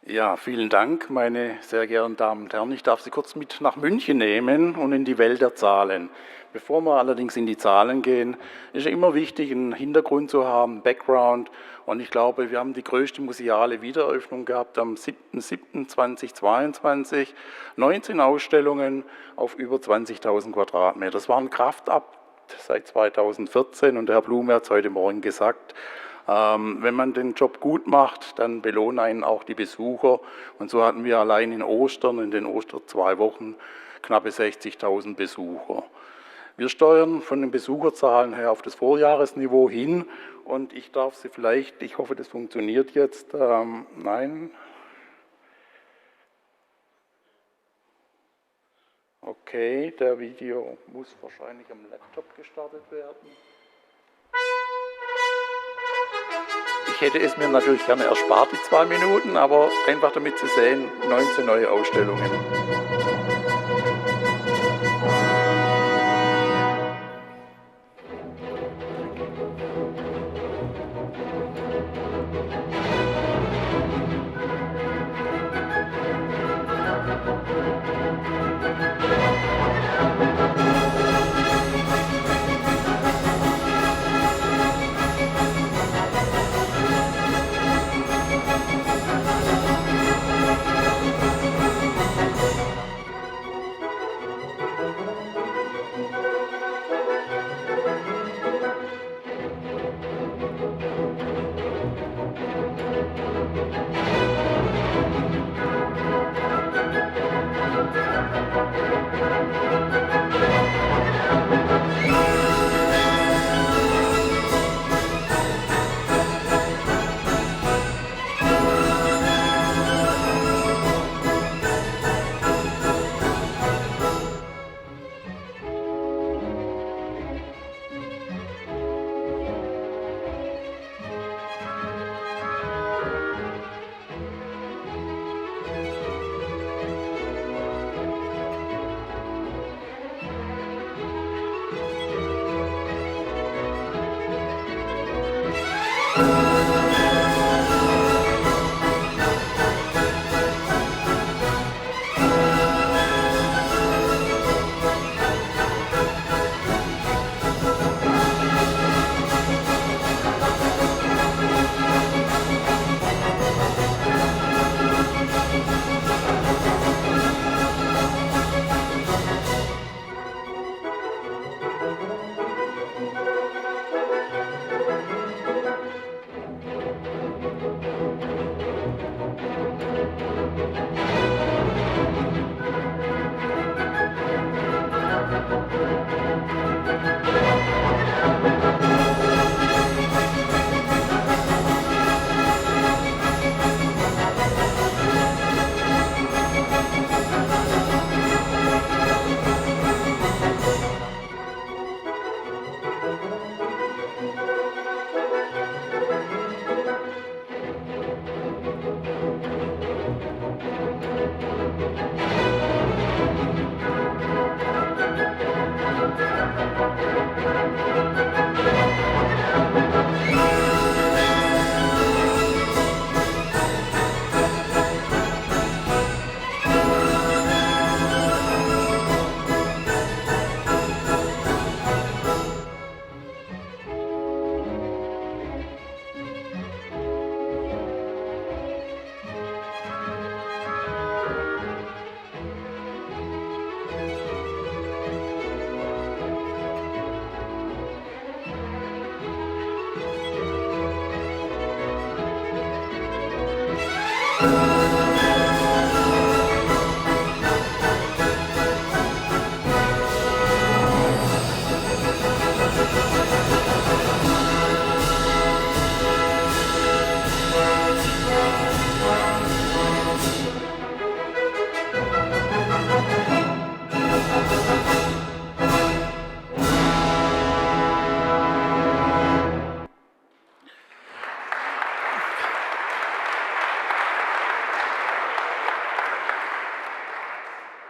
Ja, vielen Dank, meine sehr geehrten Damen und Herren. Ich darf Sie kurz mit nach München nehmen und in die Welt der Zahlen. Bevor wir allerdings in die Zahlen gehen, ist immer wichtig, einen Hintergrund zu haben, Background. Und ich glaube, wir haben die größte museale Wiedereröffnung gehabt am 7.7.2022. 19 Ausstellungen auf über 20.000 Quadratmeter. Das war ein Kraftakt seit 2014 und der Herr Blume hat es heute Morgen gesagt. Wenn man den Job gut macht, dann belohnen einen auch die Besucher. Und so hatten wir allein in Ostern, in den Ostern 2 Wochen, knappe 60.000 Besucher. Wir steuern von den Besucherzahlen her auf das Vorjahresniveau hin und ich darf Sie vielleicht, ich hoffe, das funktioniert jetzt, nein. Okay, der Video muss wahrscheinlich am Laptop gestartet werden. Ich hätte es mir natürlich gerne erspart, die 2 Minuten, aber einfach damit Sie sehen, 19 neue Ausstellungen.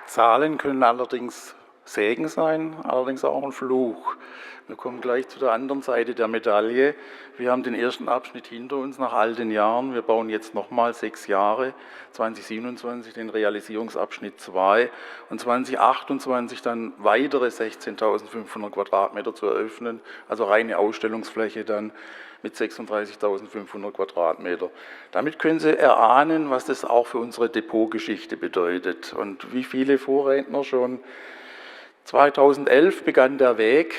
Zahlen können allerdings Segen sein, allerdings auch ein Fluch. Wir kommen gleich zu der anderen Seite der Medaille. Wir haben den ersten Abschnitt hinter uns nach all den Jahren. Wir bauen jetzt nochmal 6 Jahre, 2027 den Realisierungsabschnitt 2 und 2028 dann weitere 16.500 Quadratmeter zu eröffnen, also reine Ausstellungsfläche dann mit 36.500 Quadratmeter. Damit können Sie erahnen, was das auch für unsere Depotgeschichte bedeutet und wie viele Vorredner schon. 2011 begann der Weg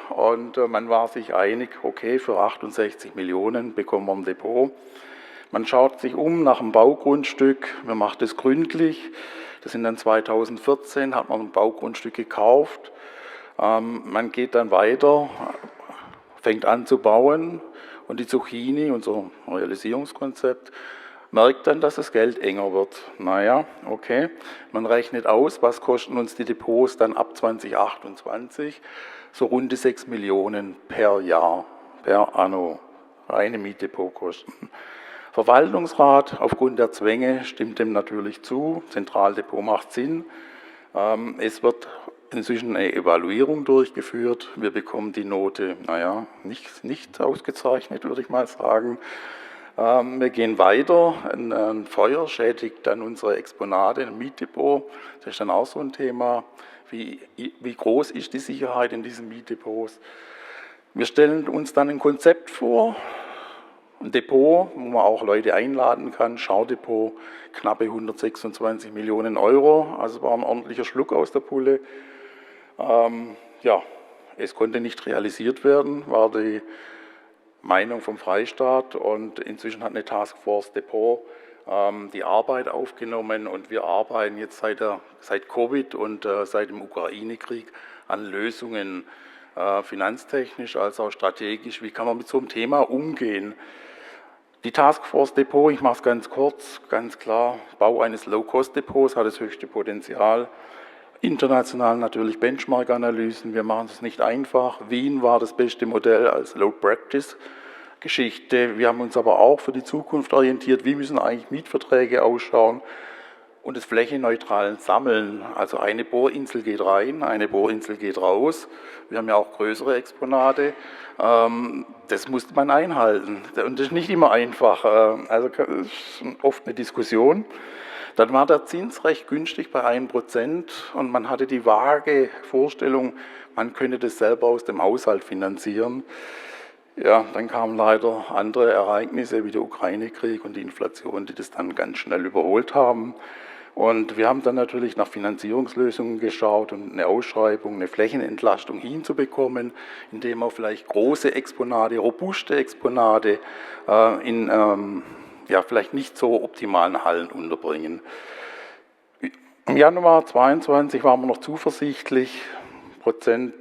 und man war sich einig, okay, für 68 Millionen bekommen wir ein Depot. Man schaut sich um nach einem Baugrundstück, man macht es gründlich. Das sind dann 2014, hat man ein Baugrundstück gekauft. Man geht dann weiter, fängt an zu bauen und die Zucchini, unser Realisierungskonzept, merkt dann, dass das Geld enger wird. Naja, okay, man rechnet aus, was kosten uns die Depots dann ab 2028, so rund 6 Millionen per Jahr, per anno, reine Mietdepotkosten. Verwaltungsrat aufgrund der Zwänge stimmt dem natürlich zu, Zentraldepot macht Sinn. Es wird inzwischen eine Evaluierung durchgeführt, wir bekommen die Note, naja, nicht ausgezeichnet, würde ich mal sagen. Wir gehen weiter, ein Feuer schädigt dann unsere Exponate, ein Mietdepot, das ist dann auch so ein Thema. Wie groß ist die Sicherheit in diesen Mietdepots? Wir stellen uns dann ein Konzept vor, ein Depot, wo man auch Leute einladen kann, Schaudepot, knappe 126 Millionen Euro, also war ein ordentlicher Schluck aus der Pulle. Ja, es konnte nicht realisiert werden, war die Meinung vom Freistaat und inzwischen hat eine Taskforce Depot die Arbeit aufgenommen und wir arbeiten jetzt seit Covid und seit dem Ukraine-Krieg an Lösungen, finanztechnisch als auch strategisch. Wie kann man mit so einem Thema umgehen? Die Taskforce Depot, ich mache es ganz kurz, ganz klar, Bau eines Low-Cost-Depots hat das höchste Potenzial. International natürlich Benchmark-Analysen, wir machen es nicht einfach. Wien war das beste Modell als Low-Practice-Geschichte. Wir haben uns aber auch für die Zukunft orientiert, wie müssen eigentlich Mietverträge ausschauen und das flächenneutralen Sammeln. Also eine Bohrinsel geht rein, eine Bohrinsel geht raus. Wir haben ja auch größere Exponate. Das muss man einhalten und das ist nicht immer einfach. Also das ist oft eine Diskussion. Dann war der Zins recht günstig bei 1% und man hatte die vage Vorstellung, man könnte das selber aus dem Haushalt finanzieren. Ja, dann kamen leider andere Ereignisse wie der Ukraine-Krieg und die Inflation, die das dann ganz schnell überholt haben. Und wir haben dann natürlich nach Finanzierungslösungen geschaut und eine Ausschreibung, eine Flächenentlastung hinzubekommen, indem wir vielleicht große Exponate, robuste Exponate in vielleicht nicht so optimalen Hallen unterbringen. Im Januar 2022 waren wir noch zuversichtlich, 1%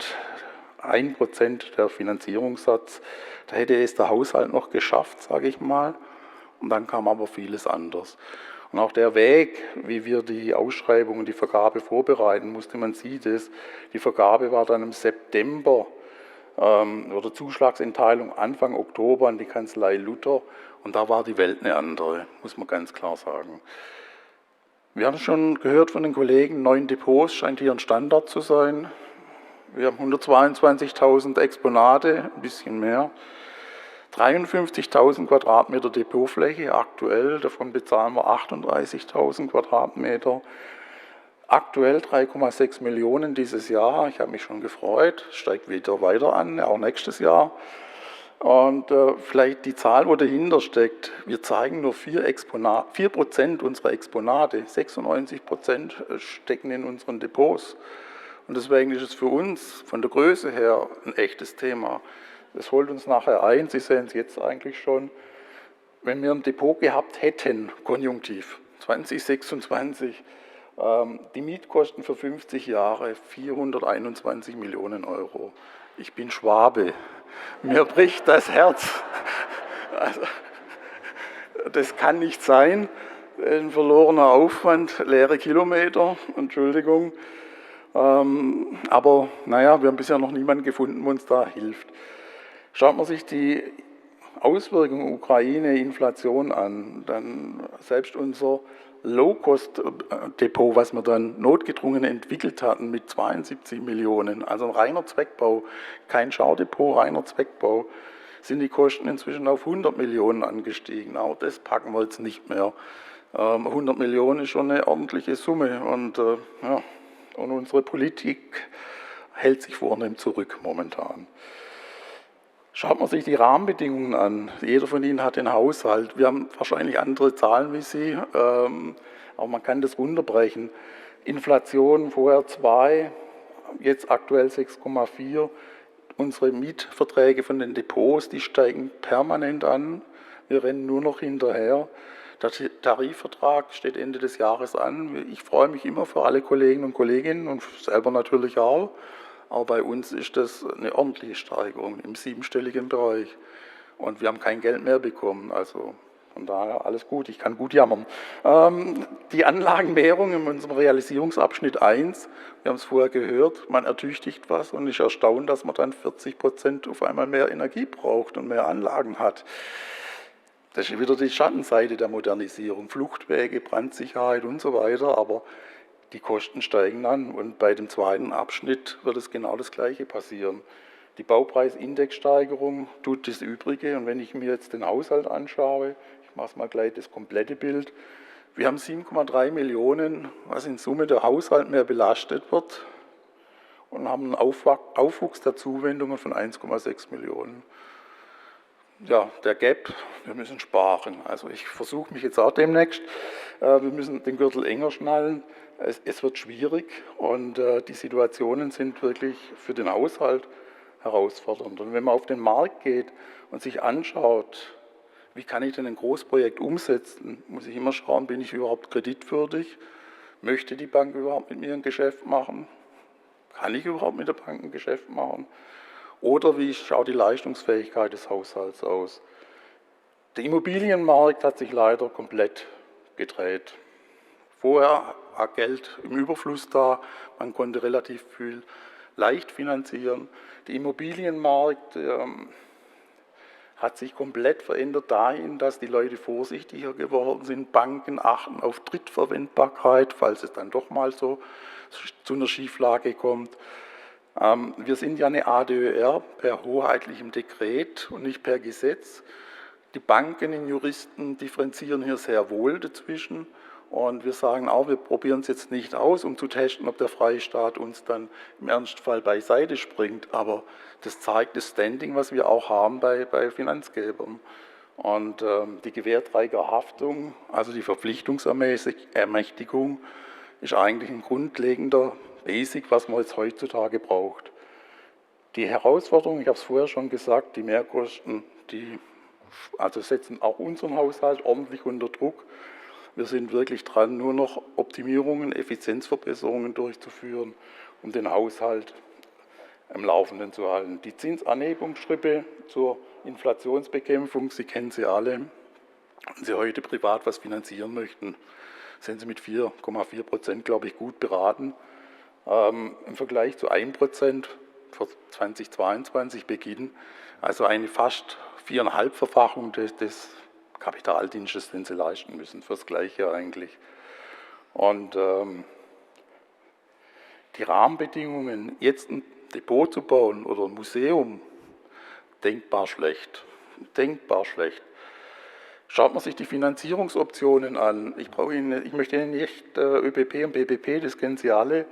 der Finanzierungssatz, da hätte es der Haushalt noch geschafft, sage ich mal, und dann kam aber vieles anders. Und auch der Weg, wie wir die Ausschreibung und die Vergabe vorbereiten musste, man sieht es, die Vergabe war dann im September, oder Zuschlagsenteilung Anfang Oktober an die Kanzlei Luther und da war die Welt eine andere, muss man ganz klar sagen. Wir haben schon gehört von den Kollegen, 9 Depots scheint hier ein Standard zu sein. Wir haben 122.000 Exponate, ein bisschen mehr. 53.000 Quadratmeter Depotfläche aktuell, davon bezahlen wir 38.000 Quadratmeter. Aktuell 3,6 Millionen dieses Jahr, ich habe mich schon gefreut, steigt wieder weiter an, auch nächstes Jahr. Und vielleicht die Zahl, wo dahinter steckt, wir zeigen nur 4% unserer Exponate, 96% stecken in unseren Depots. Und deswegen ist es für uns von der Größe her ein echtes Thema. Das holt uns nachher ein, Sie sehen es jetzt eigentlich schon, wenn wir ein Depot gehabt hätten, konjunktiv, 2026, die Mietkosten für 50 Jahre, 421 Millionen Euro. Ich bin Schwabe, mir bricht das Herz. Also, das kann nicht sein, ein verlorener Aufwand, leere Kilometer, Entschuldigung. Aber naja, wir haben bisher noch niemanden gefunden, der uns da hilft. Schaut man sich die Auswirkungen Ukraine, Inflation an, dann selbst unser Low-Cost-Depot, was wir dann notgedrungen entwickelt hatten mit 72 Millionen, also ein reiner Zweckbau, kein Schaudepot, reiner Zweckbau, sind die Kosten inzwischen auf 100 Millionen angestiegen. Auch das packen wir jetzt nicht mehr. 100 Millionen ist schon eine ordentliche Summe und unsere Politik hält sich vornehm zurück momentan. Schaut man sich die Rahmenbedingungen an. Jeder von Ihnen hat den Haushalt. Wir haben wahrscheinlich andere Zahlen wie Sie, aber man kann das runterbrechen. Inflation vorher 2, jetzt aktuell 6,4. Unsere Mietverträge von den Depots, die steigen permanent an. Wir rennen nur noch hinterher. Der Tarifvertrag steht Ende des Jahres an. Ich freue mich immer für alle Kolleginnen und Kolleginnen und selber natürlich auch. Aber bei uns ist das eine ordentliche Steigerung im siebenstelligen Bereich. Und wir haben kein Geld mehr bekommen. Also von daher alles gut, ich kann gut jammern. Die Anlagenmehrung in unserem Realisierungsabschnitt 1, wir haben es vorher gehört, man ertüchtigt was und ist erstaunt, dass man dann 40% auf einmal mehr Energie braucht und mehr Anlagen hat. Das ist wieder die Schattenseite der Modernisierung, Fluchtwege, Brandsicherheit und so weiter, aber die Kosten steigen an und bei dem zweiten Abschnitt wird es genau das Gleiche passieren. Die Baupreisindexsteigerung tut das Übrige und wenn ich mir jetzt den Haushalt anschaue, ich mache mal gleich das komplette Bild, wir haben 7,3 Millionen, was in Summe der Haushalt mehr belastet wird und haben einen Aufwuchs der Zuwendungen von 1,6 Millionen. Ja, der Gap, wir müssen sparen. Also ich versuche mich jetzt auch demnächst, wir müssen den Gürtel enger schnallen. Es wird schwierig und die Situationen sind wirklich für den Haushalt herausfordernd. Und wenn man auf den Markt geht und sich anschaut, wie kann ich denn ein Großprojekt umsetzen, muss ich immer schauen, bin ich überhaupt kreditwürdig? Möchte die Bank überhaupt mit mir ein Geschäft machen? Kann ich überhaupt mit der Bank ein Geschäft machen? Oder wie schaut die Leistungsfähigkeit des Haushalts aus? Der Immobilienmarkt hat sich leider komplett gedreht. Vorher war Geld im Überfluss da, man konnte relativ viel leicht finanzieren. Der Immobilienmarkt hat sich komplett verändert dahin, dass die Leute vorsichtiger geworden sind. Banken achten auf Drittverwendbarkeit, falls es dann doch mal so zu einer Schieflage kommt. Wir sind ja eine ADÖR per hoheitlichem Dekret und nicht per Gesetz. Die Banken und Juristen differenzieren hier sehr wohl dazwischen. Und wir sagen auch, wir probieren es jetzt nicht aus, um zu testen, ob der Freistaat uns dann im Ernstfall beiseite springt. Aber das zeigt das Standing, was wir auch haben bei Finanzgebern. Und die Gewährträgerhaftung, also die Verpflichtungsermächtigung, ist eigentlich ein grundlegender Basic, was man jetzt heutzutage braucht. Die Herausforderung, ich habe es vorher schon gesagt, die Mehrkosten, also setzen auch unseren Haushalt ordentlich unter Druck. Wir sind wirklich dran, nur noch Optimierungen, Effizienzverbesserungen durchzuführen, um den Haushalt am Laufenden zu halten. Die Zinsanhebungsschritte zur Inflationsbekämpfung, Sie kennen sie alle. Wenn Sie heute privat was finanzieren möchten, sind Sie mit 4,4%, glaube ich, gut beraten. Im Vergleich zu 1% für 2022 Beginn, also eine fast 4,5-Verfachung des Kapitaldienstes, den Sie leisten müssen, fürs Gleiche eigentlich. Und die Rahmenbedingungen, jetzt ein Depot zu bauen oder ein Museum, denkbar schlecht. Denkbar schlecht. Schaut man sich die Finanzierungsoptionen an. Ich möchte Ihnen nicht ÖBP und BBP, das kennen Sie alle.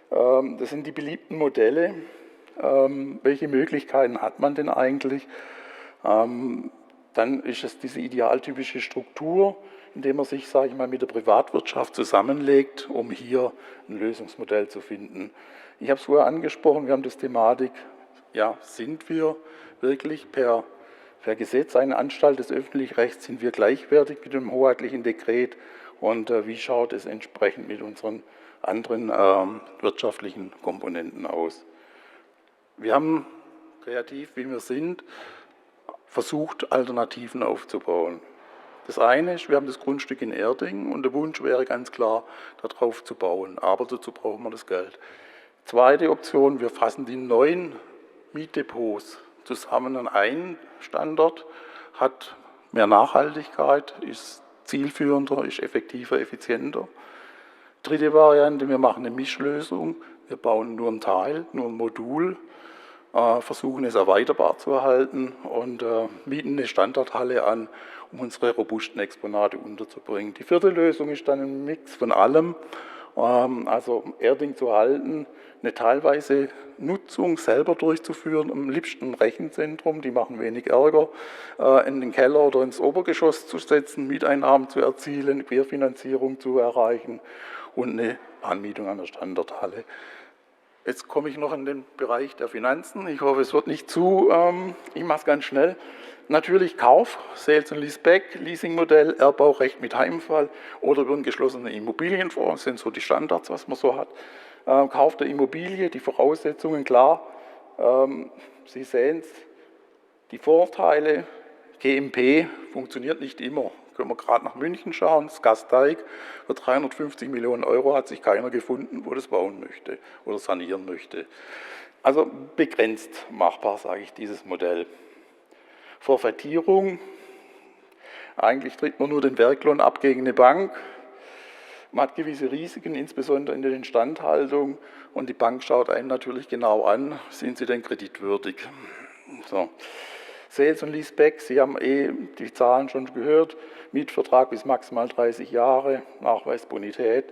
Das sind die beliebten Modelle. Welche Möglichkeiten hat man denn eigentlich? Dann ist es diese idealtypische Struktur, indem man sich, sage ich mal, mit der Privatwirtschaft zusammenlegt, um hier ein Lösungsmodell zu finden. Ich habe es vorher angesprochen, wir haben das Thematik, ja, sind wir wirklich per Gesetz eine Anstalt des öffentlichen Rechts, sind wir gleichwertig mit dem hoheitlichen Dekret und wie schaut es entsprechend mit unseren anderen wirtschaftlichen Komponenten aus? Wir haben, kreativ wie wir sind, versucht, Alternativen aufzubauen. Das eine ist, wir haben das Grundstück in Erding und der Wunsch wäre ganz klar, darauf zu bauen, aber dazu brauchen wir das Geld. Zweite Option, wir fassen die 9 Mietdepots zusammen an einen Standort, hat mehr Nachhaltigkeit, ist zielführender, ist effektiver, effizienter. Dritte Variante, wir machen eine Mischlösung. Wir bauen nur ein Teil, nur ein Modul, versuchen es erweiterbar zu erhalten und mieten eine Standardhalle an, um unsere robusten Exponate unterzubringen. Die vierte Lösung ist dann ein Mix von allem, also Erding zu halten, eine teilweise Nutzung selber durchzuführen, am liebsten ein Rechenzentrum, die machen wenig Ärger, in den Keller oder ins Obergeschoss zu setzen, Mieteinnahmen zu erzielen, Querfinanzierung zu erreichen und eine Anmietung an der Standardhalle. Jetzt komme ich noch in den Bereich der Finanzen. Ich hoffe, es wird nicht zu, ich mache es ganz schnell. Natürlich Kauf, Sales und Leaseback, Leasingmodell, Erbbaurecht mit Heimfall oder über einen geschlossenen Immobilienfonds, das sind so die Standards, was man so hat. Kauf der Immobilie, die Voraussetzungen, klar. Sie sehen es, die Vorteile, GMP funktioniert nicht immer. Können wir gerade nach München schauen, das Gasteig, für 350 Millionen Euro hat sich keiner gefunden, wo das bauen möchte oder sanieren möchte. Also begrenzt machbar, sage ich, dieses Modell. Forfaitierung, eigentlich tritt man nur den Werklohn ab gegen eine Bank. Man hat gewisse Risiken, insbesondere in der Instandhaltung, und die Bank schaut einen natürlich genau an, sind Sie denn kreditwürdig? So. Sales und Leaseback, Sie haben die Zahlen schon gehört, Mietvertrag bis maximal 30 Jahre, Nachweis Bonität,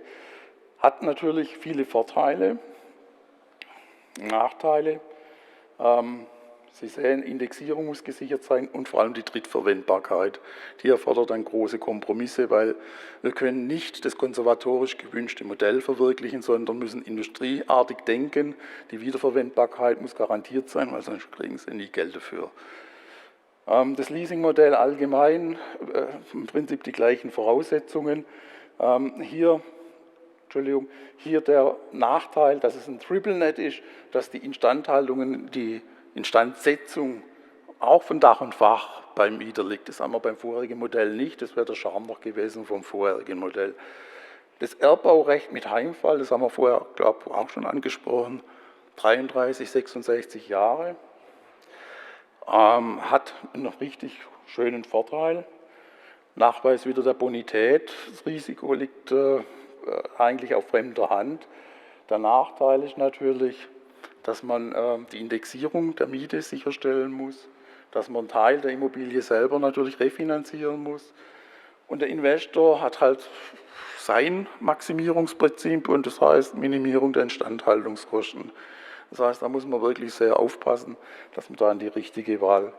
hat natürlich viele Vorteile, Nachteile. Sie sehen, Indexierung muss gesichert sein und vor allem die Drittverwendbarkeit. Die erfordert dann große Kompromisse, weil wir können nicht das konservatorisch gewünschte Modell verwirklichen, sondern müssen industrieartig denken. Die Wiederverwendbarkeit muss garantiert sein, weil sonst kriegen Sie nie Geld dafür. Das Leasingmodell allgemein, im Prinzip die gleichen Voraussetzungen. Hier der Nachteil, dass es ein TripleNet ist, dass die Instandhaltungen, die Instandsetzung auch von Dach und Fach beim Mieter liegt. Das haben wir beim vorherigen Modell nicht, das wäre der Charme noch gewesen vom vorherigen Modell. Das Erbbaurecht mit Heimfall, das haben wir vorher, glaube ich, auch schon angesprochen, 33, 66 Jahre. Hat einen richtig schönen Vorteil. Nachweis wieder der Bonität. Das Risiko liegt eigentlich auf fremder Hand. Der Nachteil ist natürlich, dass man die Indexierung der Miete sicherstellen muss, dass man einen Teil der Immobilie selber natürlich refinanzieren muss. Und der Investor hat halt sein Maximierungsprinzip und das heißt Minimierung der Instandhaltungskosten. Das heißt, da muss man wirklich sehr aufpassen, dass man da an die richtige Wahl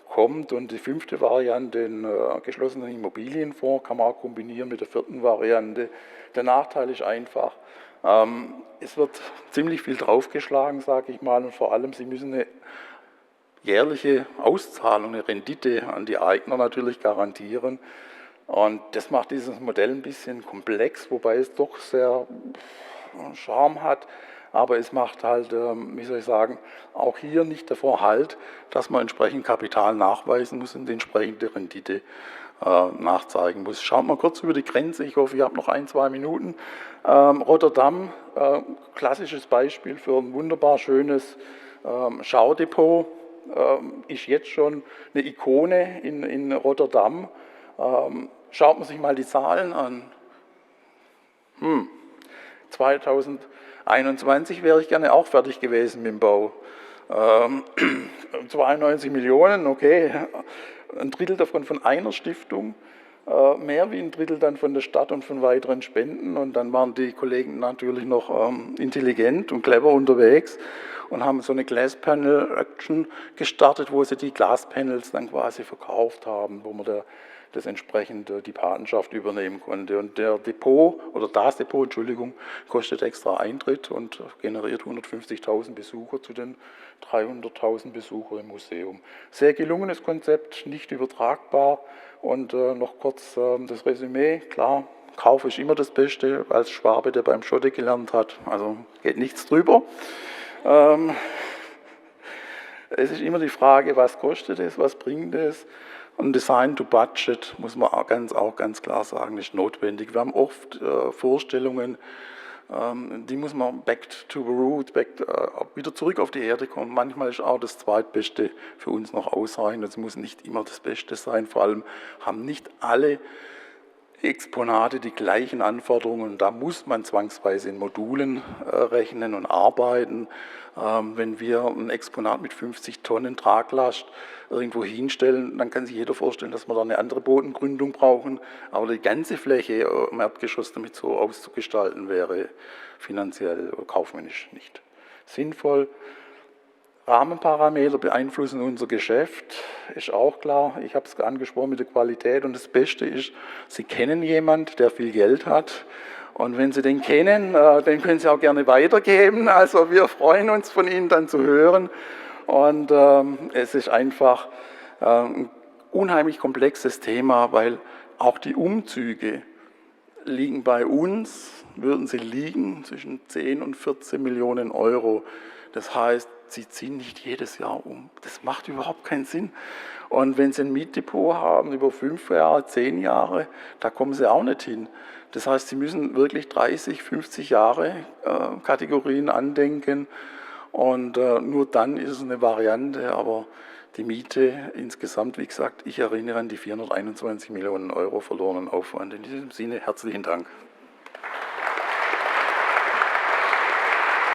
kommt. Und die fünfte Variante, den geschlossenen Immobilienfonds, kann man auch kombinieren mit der vierten Variante. Der Nachteil ist einfach, es wird ziemlich viel draufgeschlagen, sage ich mal, und vor allem, Sie müssen eine jährliche Auszahlung, eine Rendite an die Eigner natürlich garantieren. Und das macht dieses Modell ein bisschen komplex, wobei es doch sehr Charme hat. Aber es macht halt, wie soll ich sagen, auch hier nicht davor Halt, dass man entsprechend Kapital nachweisen muss und die entsprechende Rendite nachzeigen muss. Schaut mal kurz über die Grenze, ich hoffe, ihr habt noch 1-2 Minuten. Rotterdam, klassisches Beispiel für ein wunderbar schönes Schaudepot, ist jetzt schon eine Ikone in Rotterdam. Schaut man sich mal die Zahlen an. 2021 wäre ich gerne auch fertig gewesen mit dem Bau. 92 Millionen, okay, ein Drittel davon von einer Stiftung, mehr wie ein Drittel dann von der Stadt und von weiteren Spenden. Und dann waren die Kollegen natürlich noch intelligent und clever unterwegs und haben so eine Glass-Panel-Action gestartet, wo sie die Glaspanels dann quasi verkauft haben, wo man das entsprechend die Patenschaft übernehmen konnte. Und das Depot, kostet extra Eintritt und generiert 150.000 Besucher zu den 300.000 Besuchern im Museum. Sehr gelungenes Konzept, nicht übertragbar. Und noch kurz das Resümee, klar, Kauf ist immer das Beste, als Schwabe, der beim Schotte gelernt hat, also geht nichts drüber. Es ist immer die Frage, was kostet es, was bringt es? Und Design to Budget, muss man auch ganz klar sagen, ist notwendig. Wir haben oft Vorstellungen, Die muss man back to the roots, wieder zurück auf die Erde kommen. Manchmal ist auch das Zweitbeste für uns noch ausreichend. Es muss nicht immer das Beste sein. Vor allem haben nicht alle Exponate die gleichen Anforderungen. Da muss man zwangsweise in Modulen rechnen und arbeiten. Wenn wir ein Exponat mit 50 Tonnen Traglast irgendwo hinstellen, dann kann sich jeder vorstellen, dass wir da eine andere Bodengründung brauchen. Aber die ganze Fläche im Erdgeschoss damit so auszugestalten, wäre finanziell oder kaufmännisch nicht sinnvoll. Rahmenparameter beeinflussen unser Geschäft, ist auch klar. Ich habe es angesprochen mit der Qualität und das Beste ist, Sie kennen jemanden, der viel Geld hat. Und wenn Sie den kennen, den können Sie auch gerne weitergeben. Also wir freuen uns, von Ihnen dann zu hören. Und es ist einfach ein unheimlich komplexes Thema, weil auch die Umzüge liegen bei uns, würden sie liegen zwischen 10 und 14 Millionen Euro. Das heißt, sie ziehen nicht jedes Jahr um. Das macht überhaupt keinen Sinn. Und wenn Sie ein Mietdepot haben über 5 Jahre, 10 Jahre, da kommen Sie auch nicht hin. Das heißt, Sie müssen wirklich 30, 50 Jahre Kategorien andenken und nur dann ist es eine Variante, aber die Miete insgesamt, wie gesagt, ich erinnere an die 421 Millionen Euro verlorenen Aufwand. In diesem Sinne herzlichen Dank.